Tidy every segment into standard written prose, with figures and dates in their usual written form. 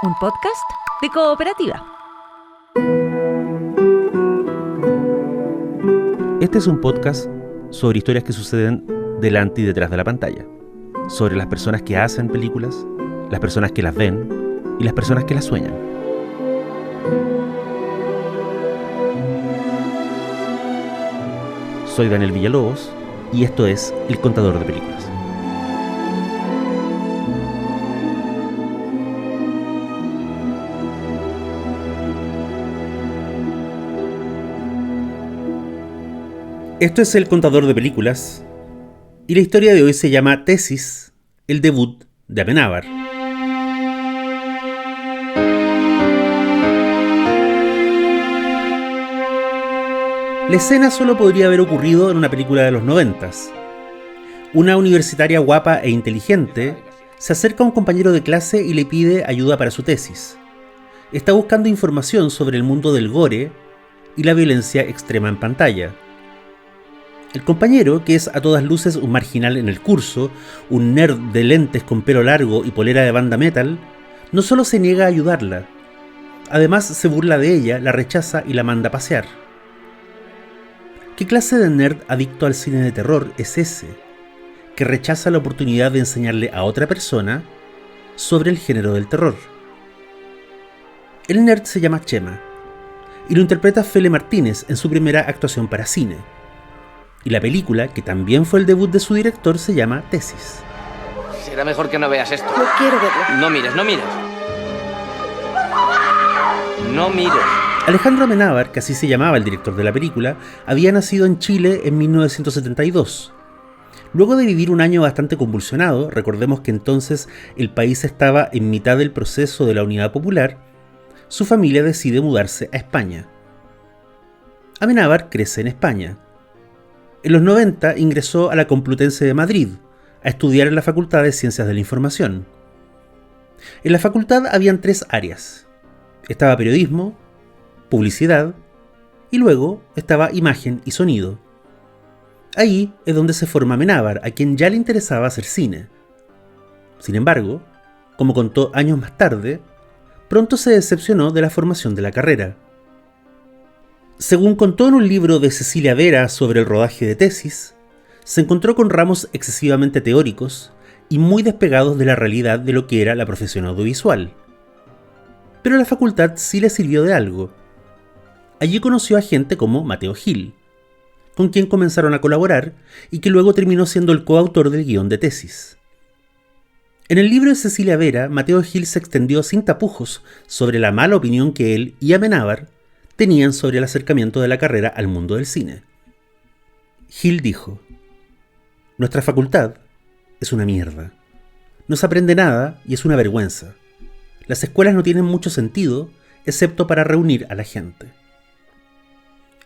un podcast de Cooperativa. Este es un podcast sobre historias que suceden delante y detrás de la pantalla, sobre las personas que hacen películas, las personas que las ven y las personas que las sueñan. Soy Daniel Villalobos y esto es El Contador de Películas. Esto es El Contador de Películas y la historia de hoy se llama Tesis, el debut de Amenábar. La escena solo podría haber ocurrido en una película de los 90s. Una universitaria guapa e inteligente se acerca a un compañero de clase y le pide ayuda para su tesis. Está buscando información sobre el mundo del gore y la violencia extrema en pantalla. El compañero, que es a todas luces un marginal en el curso, un nerd de lentes con pelo largo y polera de banda metal, no solo se niega a ayudarla, además se burla de ella, la rechaza y la manda a pasear. ¿Qué clase de nerd adicto al cine de terror es ese, que rechaza la oportunidad de enseñarle a otra persona sobre el género del terror? El nerd se llama Chema, y lo interpreta Fele Martínez en su primera actuación para cine. Y la película, que también fue el debut de su director, se llama Tesis. Será mejor que no veas esto. No quiero verlo. No mires, no mires. No mires. Alejandro Amenábar, que así se llamaba el director de la película, había nacido en Chile en 1972. Luego de vivir un año bastante convulsionado, recordemos que entonces el país estaba en mitad del proceso de la Unidad Popular, su familia decide mudarse a España. Amenábar crece en España. En los 90 ingresó a la Complutense de Madrid, a estudiar en la Facultad de Ciencias de la Información. En la facultad habían 3 áreas. Estaba periodismo, publicidad y luego estaba imagen y sonido. Ahí es donde se forma Amenábar, a quien ya le interesaba hacer cine. Sin embargo, como contó años más tarde, pronto se decepcionó de la formación de la carrera. Según contó en un libro de Cecilia Vera sobre el rodaje de Tesis, se encontró con ramos excesivamente teóricos y muy despegados de la realidad de lo que era la profesión audiovisual. Pero la facultad sí le sirvió de algo. Allí conoció a gente como Mateo Gil, con quien comenzaron a colaborar y que luego terminó siendo el coautor del guión de Tesis. En el libro de Cecilia Vera, Mateo Gil se extendió sin tapujos sobre la mala opinión que él y Amenábar tenían sobre el acercamiento de la carrera al mundo del cine. Gil dijo: "Nuestra facultad es una mierda. No se aprende nada y es una vergüenza. Las escuelas no tienen mucho sentido, excepto para reunir a la gente".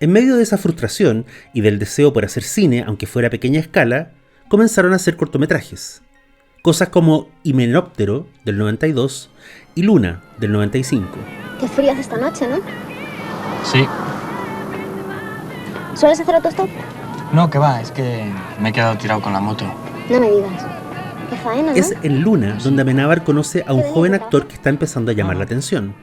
En medio de esa frustración y del deseo por hacer cine, aunque fuera a pequeña escala, comenzaron a hacer cortometrajes. Cosas como Himenóptero, del 92, y Luna, del 95. Qué frío hace esta noche, ¿no? Sí. ¿Sueles hacer autostop? No, que va, es que me he quedado tirado con la moto. No me digas. Qué faena, ¿no? Es en Luna donde Amenábar conoce a un joven actor que está empezando a llamar la atención.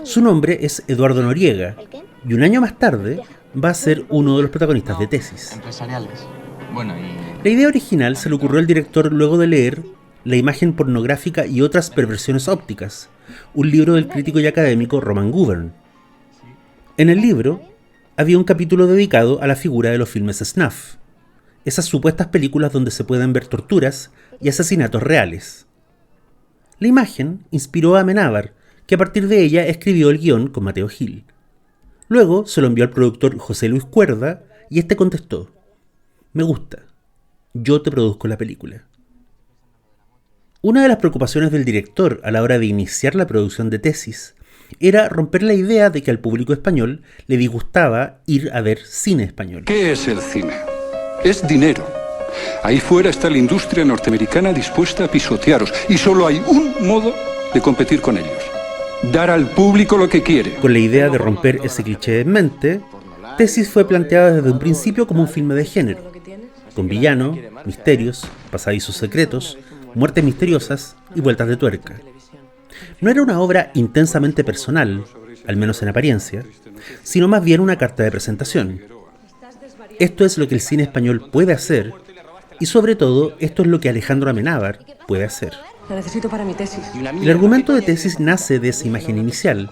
Su nombre es Eduardo Noriega, ¿El qué? y un año más tarde va a ser uno de los protagonistas de Tesis. Empresariales. Bueno, y... La idea original se le ocurrió al director luego de leer La imagen pornográfica y otras perversiones ópticas, un libro del crítico y académico Roman Gubern. En el libro había un capítulo dedicado a la figura de los filmes snuff, esas supuestas películas donde se pueden ver torturas y asesinatos reales. La imagen inspiró a Amenábar, que a partir de ella escribió el guión con Mateo Gil. Luego se lo envió al productor José Luis Cuerda y este contestó: "Me gusta, yo te produzco la película". Una de las preocupaciones del director a la hora de iniciar la producción de Tesis era romper la idea de que al público español le disgustaba ir a ver cine español. ¿Qué es el cine? Es dinero. Ahí fuera está la industria norteamericana dispuesta a pisotearos y solo hay un modo de competir con ellos: dar al público lo que quiere. Con la idea de romper ese cliché en mente, Tesis fue planteada desde un principio como un filme de género, con villano, misterios, pasadizos secretos, muertes misteriosas y vueltas de tuerca. No era una obra intensamente personal, al menos en apariencia, sino más bien una carta de presentación. Esto es lo que el cine español puede hacer, y sobre todo, esto es lo que Alejandro Amenábar puede hacer. La necesito para mi tesis. El argumento de tesis nace de esa imagen inicial,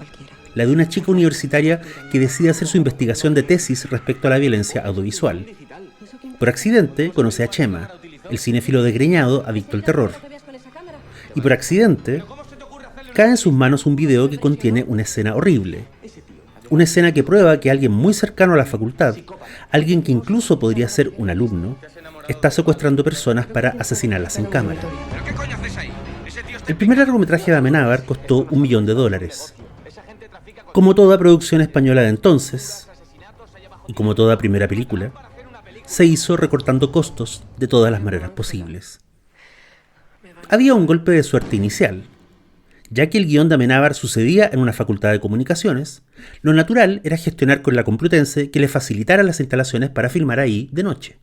la de una chica universitaria que decide hacer su investigación de tesis respecto a la violencia audiovisual. Por accidente, conoce a Chema, el cinéfilo desgreñado adicto al terror. Y por accidente, cae en sus manos un video que contiene una escena horrible. Una escena que prueba que alguien muy cercano a la facultad, alguien que incluso podría ser un alumno, está secuestrando personas para asesinarlas en cámara. El primer largometraje de Amenábar costó $1 millón. Como toda producción española de entonces, y como toda primera película, se hizo recortando costos de todas las maneras posibles. Había un golpe de suerte inicial. Ya que el guión de Amenábar sucedía en una facultad de comunicaciones, lo natural era gestionar con la Complutense que le facilitara las instalaciones para filmar ahí de noche.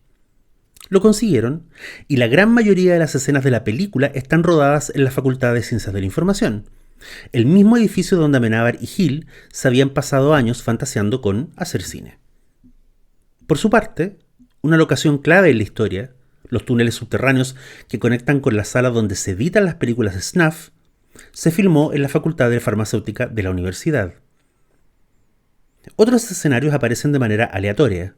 Lo consiguieron, y la gran mayoría de las escenas de la película están rodadas en la Facultad de Ciencias de la Información, el mismo edificio donde Amenábar y Gil se habían pasado años fantaseando con hacer cine. Por su parte, una locación clave en la historia, los túneles subterráneos que conectan con la sala donde se editan las películas de snuff, se filmó en la Facultad de Farmacéutica de la universidad. Otros escenarios aparecen de manera aleatoria.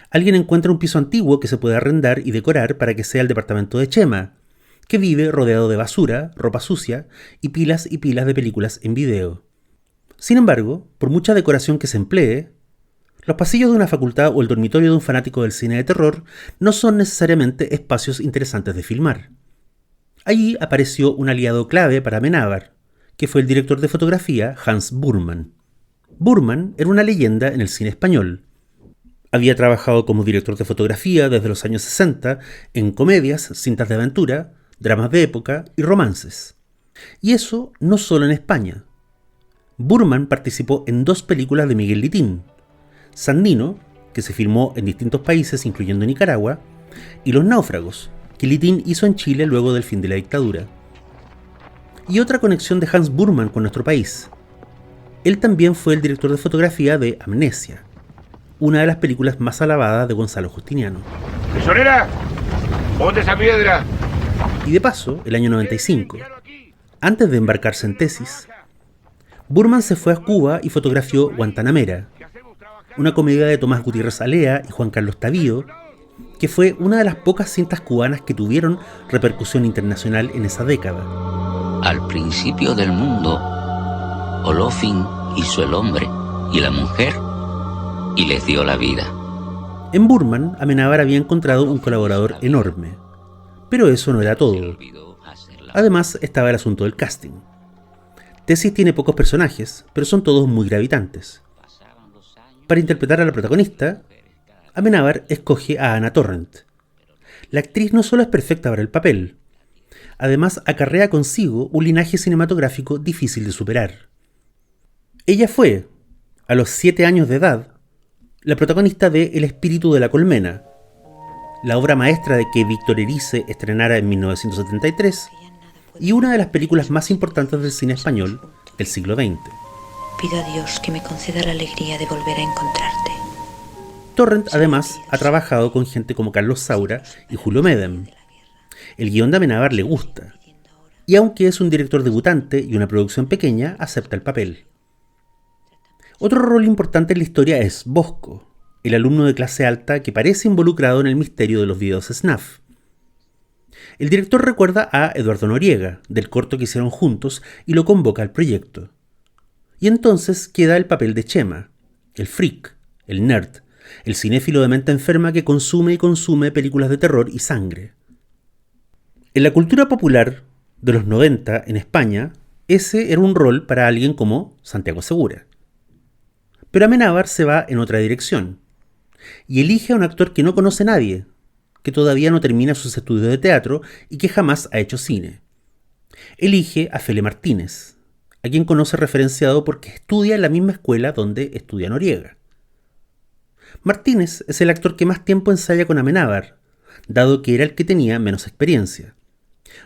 Alguien encuentra un piso antiguo que se puede arrendar y decorar para que sea el departamento de Chema, que vive rodeado de basura, ropa sucia y pilas de películas en video. Sin embargo, por mucha decoración que se emplee, los pasillos de una facultad o el dormitorio de un fanático del cine de terror no son necesariamente espacios interesantes de filmar. Allí apareció un aliado clave para Amenábar, que fue el director de fotografía Hans Burman. Burman era una leyenda en el cine español. Había trabajado como director de fotografía desde los años 60 en comedias, cintas de aventura, dramas de época y romances. Y eso no solo en España. Burman participó en 2 películas de Miguel Litín: Sandino, que se filmó en distintos países incluyendo Nicaragua, y Los náufragos, que Litín hizo en Chile luego del fin de la dictadura. Y otra conexión de Hans Burman con nuestro país. Él también fue el director de fotografía de Amnesia, una de las películas más alabadas de Gonzalo Justiniano. ¡Tesorera! ¡Ponte esa piedra! Y de paso, el año 95, antes de embarcarse en tesis, Burman se fue a Cuba y fotografió Guantanamera, una comedia de Tomás Gutiérrez Alea y Juan Carlos Tavío, que fue una de las pocas cintas cubanas que tuvieron repercusión internacional en esa década. Al principio del mundo, Olofin hizo el hombre y la mujer y les dio la vida. En Burman, Amenábar había encontrado un colaborador enorme, pero eso no era todo. Además, estaba el asunto del casting. Tesis tiene pocos personajes, pero son todos muy gravitantes. Para interpretar a la protagonista, Amenábar escoge a Ana Torrent. La actriz no solo es perfecta para el papel, además acarrea consigo un linaje cinematográfico difícil de superar. Ella fue, a los 7 años de edad, la protagonista de El espíritu de la colmena, la obra maestra de que Víctor Erice estrenara en 1973 y una de las películas más importantes del cine español del siglo XX. Pido a Dios que me conceda la alegría de volver a encontrarte. Torrent, además, ha trabajado con gente como Carlos Saura y Julio Medem. El guión de Amenábar le gusta, y aunque es un director debutante y una producción pequeña, acepta el papel. Otro rol importante en la historia es Bosco, el alumno de clase alta que parece involucrado en el misterio de los videos snuff. El director recuerda a Eduardo Noriega, del corto que hicieron juntos, y lo convoca al proyecto. Y entonces queda el papel de Chema, el freak, el nerd, el cinéfilo de mente enferma que consume y consume películas de terror y sangre. En la cultura popular de los 90 en España, ese era un rol para alguien como Santiago Segura. Pero Amenábar se va en otra dirección, y elige a un actor que no conoce a nadie, que todavía no termina sus estudios de teatro y que jamás ha hecho cine. Elige a Fele Martínez, a quien conoce referenciado porque estudia en la misma escuela donde estudia Noriega. Martínez es el actor que más tiempo ensaya con Amenábar, dado que era el que tenía menos experiencia.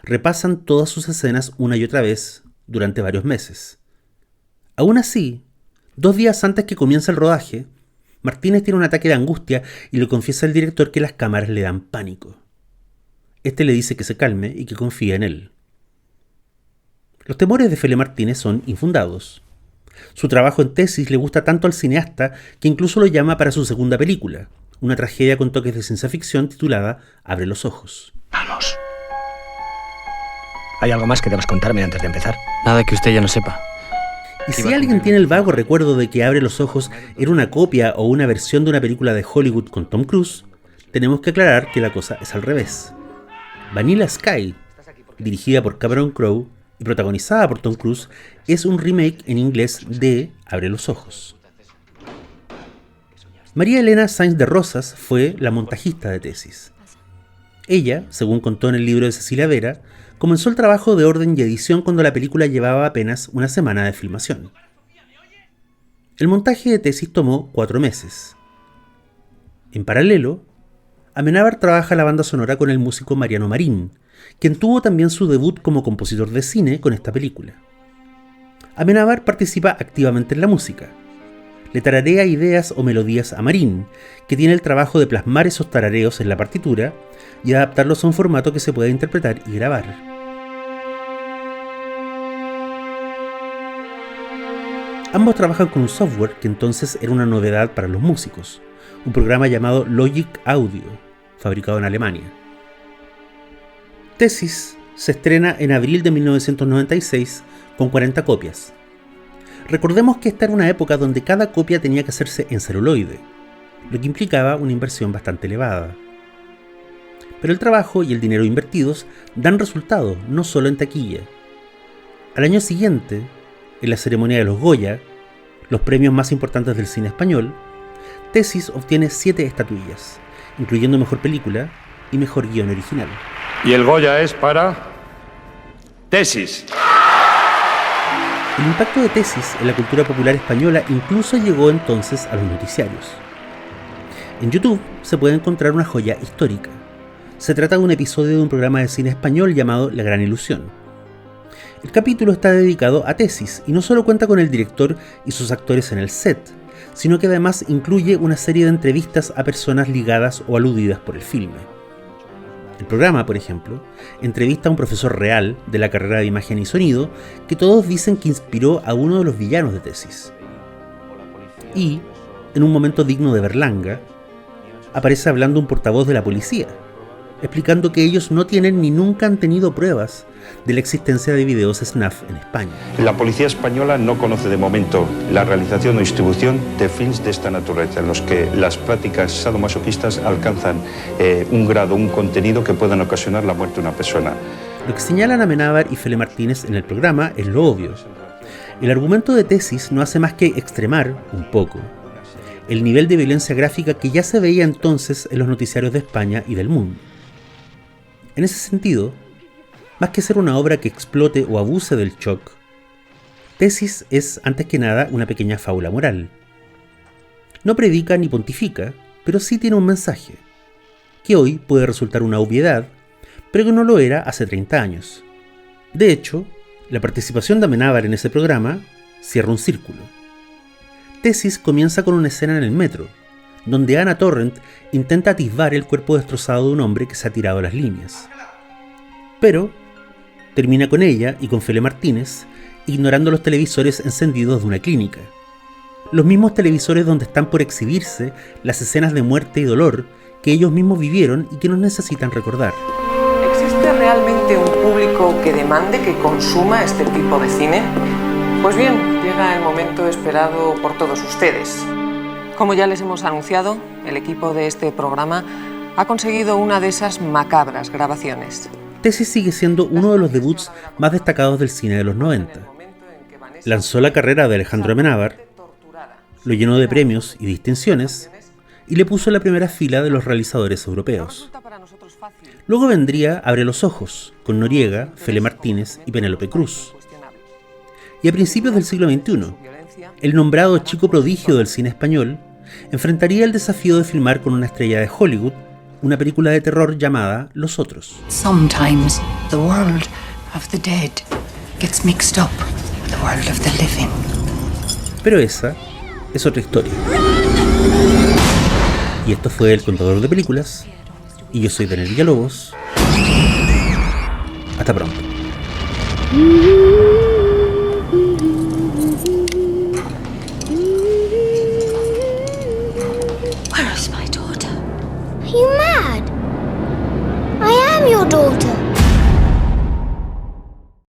Repasan todas sus escenas una y otra vez, durante varios meses. Aún así, 2 días antes que comience el rodaje, Martínez tiene un ataque de angustia y le confiesa al director que las cámaras le dan pánico. Este le dice que se calme y que confía en él. Los temores de Fele Martínez son infundados. Su trabajo en Tesis le gusta tanto al cineasta que incluso lo llama para su segunda película, una tragedia con toques de ciencia ficción titulada Abre los ojos. Vamos. ¿Hay algo más que debas contarme antes de empezar? Nada que usted ya no sepa. Y si alguien tiene el vago recuerdo de que Abre los ojos era una copia o una versión de una película de Hollywood con Tom Cruise, tenemos que aclarar que la cosa es al revés. Vanilla Sky, dirigida por Cameron Crowe y protagonizada por Tom Cruise, es un remake en inglés de Abre los ojos. María Elena Sáenz de Rosas fue la montajista de Tesis. Ella, según contó en el libro de Cecilia Vera, comenzó el trabajo de orden y edición cuando la película llevaba apenas una semana de filmación. El montaje de Tesis tomó 4 meses. En paralelo, Amenábar trabaja la banda sonora con el músico Mariano Marín, quien tuvo también su debut como compositor de cine con esta película. Amenábar participa activamente en la música. Le tararea ideas o melodías a Marín, que tiene el trabajo de plasmar esos tarareos en la partitura y adaptarlos a un formato que se pueda interpretar y grabar. Ambos trabajan con un software que entonces era una novedad para los músicos, un programa llamado Logic Audio, fabricado en Alemania. Tesis se estrena en abril de 1996 con 40 copias. Recordemos que esta era una época donde cada copia tenía que hacerse en celuloide, lo que implicaba una inversión bastante elevada. Pero el trabajo y el dinero invertidos dan resultado, no solo en taquilla. Al año siguiente, en la ceremonia de los Goya, los premios más importantes del cine español, Tesis obtiene 7 estatuillas, incluyendo Mejor Película y Mejor Guión Original. Y el Goya es para Tesis. El impacto de Tesis en la cultura popular española incluso llegó entonces a los noticiarios. En YouTube se puede encontrar una joya histórica. Se trata de un episodio de un programa de cine español llamado La Gran Ilusión. El capítulo está dedicado a Tesis y no solo cuenta con el director y sus actores en el set, sino que además incluye una serie de entrevistas a personas ligadas o aludidas por el filme. El programa, por ejemplo, entrevista a un profesor real de la carrera de imagen y sonido que todos dicen que inspiró a uno de los villanos de Tesis. Y, en un momento digno de Berlanga, aparece hablando un portavoz de la policía, explicando que ellos no tienen ni nunca han tenido pruebas de la existencia de videos snuff en España. La policía española no conoce de momento la realización o distribución de films de esta naturaleza, en los que las prácticas sadomasoquistas alcanzan un grado, un contenido que puedan ocasionar la muerte de una persona. Lo que señalan Amenábar y Fele Martínez en el programa es lo obvio. El argumento de Tesis no hace más que extremar, un poco, el nivel de violencia gráfica que ya se veía entonces en los noticiarios de España y del mundo. En ese sentido, más que ser una obra que explote o abuse del shock, Tesis es, antes que nada, una pequeña fábula moral. No predica ni pontifica, pero sí tiene un mensaje, que hoy puede resultar una obviedad, pero que no lo era hace 30 años. De hecho, la participación de Amenábar en ese programa cierra un círculo. Tesis comienza con una escena en el metro, donde Ana Torrent intenta atisbar el cuerpo destrozado de un hombre que se ha tirado a las líneas. Pero termina con ella y con Fele Martínez ignorando los televisores encendidos de una clínica. Los mismos televisores donde están por exhibirse las escenas de muerte y dolor que ellos mismos vivieron y que nos necesitan recordar. ¿Existe realmente un público que demande que consuma este tipo de cine? Pues bien, llega el momento esperado por todos ustedes. Como ya les hemos anunciado, el equipo de este programa ha conseguido una de esas macabras grabaciones. Tesis sigue siendo uno de los debuts más destacados del cine de los 90. Lanzó la carrera de Alejandro Amenábar, lo llenó de premios y distinciones y le puso en la primera fila de los realizadores europeos. Luego vendría Abre los ojos, con Noriega, Fele Martínez y Penélope Cruz. Y a principios del siglo XXI, el nombrado chico prodigio del cine español enfrentaría el desafío de filmar con una estrella de Hollywood una película de terror llamada Los Otros. Sometimes the world of the dead gets mixed up with the world of the living. Pero esa es otra historia. Y esto fue El Contador de Películas. Y yo soy Daniel Villalobos. Hasta pronto. Where is my daughter? Are you mad? I am your daughter.